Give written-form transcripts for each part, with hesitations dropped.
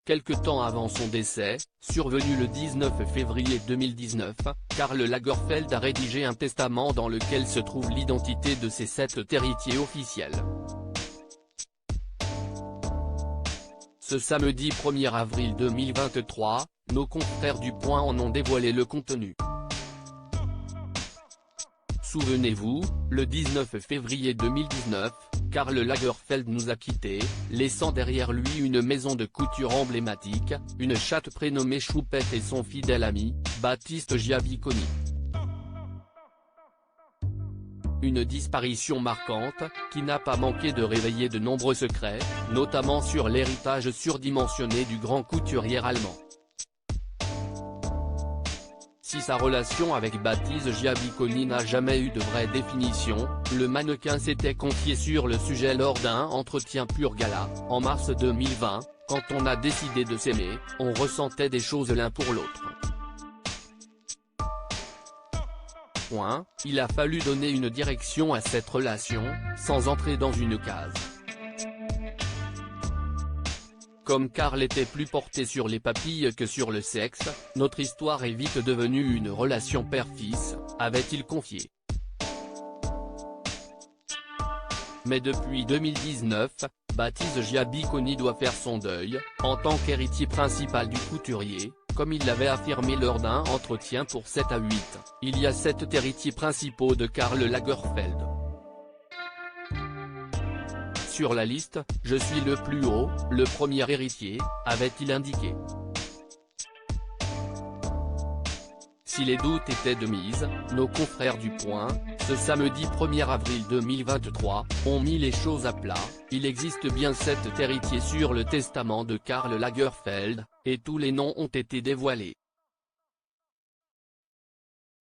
quelque temps avant son décès, survenu le 19 février 2019, Karl Lagerfeld a rédigé un testament dans lequel se trouve l'identité de ses 7 héritiers officiels. Ce samedi 1er avril 2023, nos confrères du Point en ont dévoilé le contenu. Souvenez-vous, le 19 février 2019, Karl Lagerfeld nous a quittés, laissant derrière lui une maison de couture emblématique, une chatte prénommée Choupette et son fidèle ami, Baptiste Giabiconi. Une disparition marquante, qui n'a pas manqué de réveiller de nombreux secrets, notamment sur l'héritage surdimensionné du grand couturier allemand. Si sa relation avec Baptiste Giabiconi n'a jamais eu de vraie définition, le mannequin s'était confié sur le sujet lors d'un entretien Pur Gala, en mars 2020, quand on a décidé de s'aimer, on ressentait des choses l'un pour l'autre. Il a fallu donner une direction à cette relation, sans entrer dans une case. Comme Karl était plus porté sur les papilles que sur le sexe, notre histoire est vite devenue une relation père-fils, avait-il confié. Mais depuis 2019, Baptiste Giabiconi doit faire son deuil, en tant qu'héritier principal du couturier, comme il l'avait affirmé lors d'un entretien pour 7 à 8, il y a 7 héritiers principaux de Karl Lagerfeld. Sur la liste, je suis le plus haut, le premier héritier, avait-il indiqué. Si les doutes étaient de mise, nos confrères du Point, ce samedi 1er avril 2023, ont mis les choses à plat, il existe bien 7 héritiers sur le testament de Karl Lagerfeld, et tous les noms ont été dévoilés.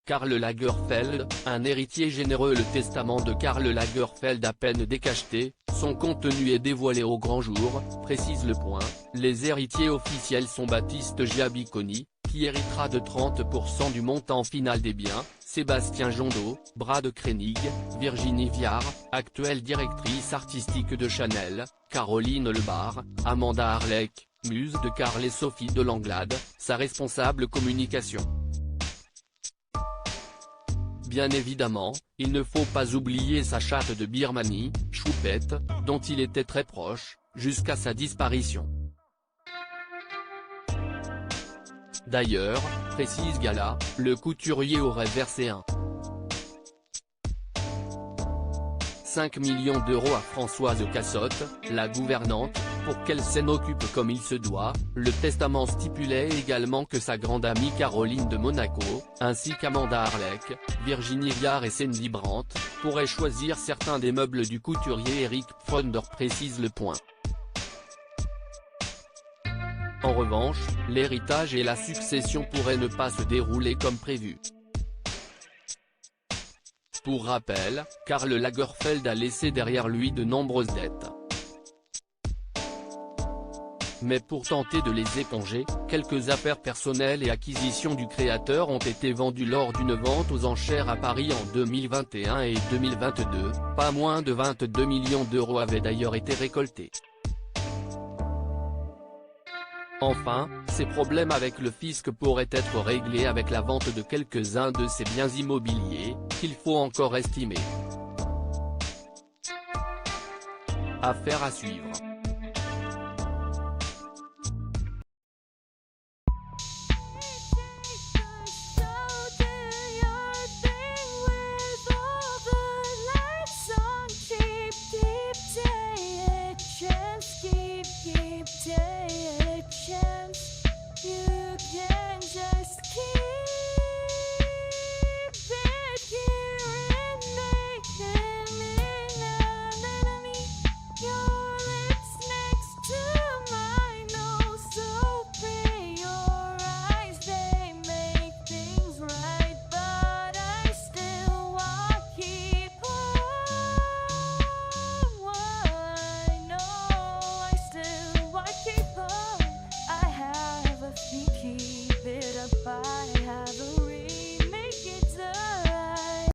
Karl Lagerfeld, un héritier généreux. Le testament de Karl Lagerfeld à peine décacheté, son contenu est dévoilé au grand jour, précise Le Point. Les héritiers officiels sont Baptiste Giabiconi, qui héritera de 30% du montant final des biens, Sébastien Jondot, Brad Krenig, Virginie Viard, actuelle directrice artistique de Chanel, Caroline Lebar, Amanda Harleck, muse de Karl et Sophie de Langlade, sa responsable communication. Bien évidemment, il ne faut pas oublier sa chatte de Birmanie, Choupette, dont il était très proche, jusqu'à sa disparition. D'ailleurs, précise Gala, le couturier aurait versé 5 millions d'euros à Françoise Cassotte, la gouvernante, pour qu'elle s'en occupe comme il se doit. Le testament stipulait également que sa grande amie Caroline de Monaco, ainsi qu'Amanda Harleck, Virginie Viard et Sandy Brandt, pourraient choisir certains des meubles du couturier Eric Pfonder, précise Le Point. En revanche, l'héritage et la succession pourraient ne pas se dérouler comme prévu. Pour rappel, Karl Lagerfeld a laissé derrière lui de nombreuses dettes. Mais pour tenter de les éponger, quelques affaires personnelles et acquisitions du créateur ont été vendues lors d'une vente aux enchères à Paris en 2021 et 2022, pas moins de 22 millions d'euros avaient d'ailleurs été récoltés. Enfin, ses problèmes avec le fisc pourraient être réglés avec la vente de quelques-uns de ses biens immobiliers, qu'il faut encore estimer. Affaire à suivre.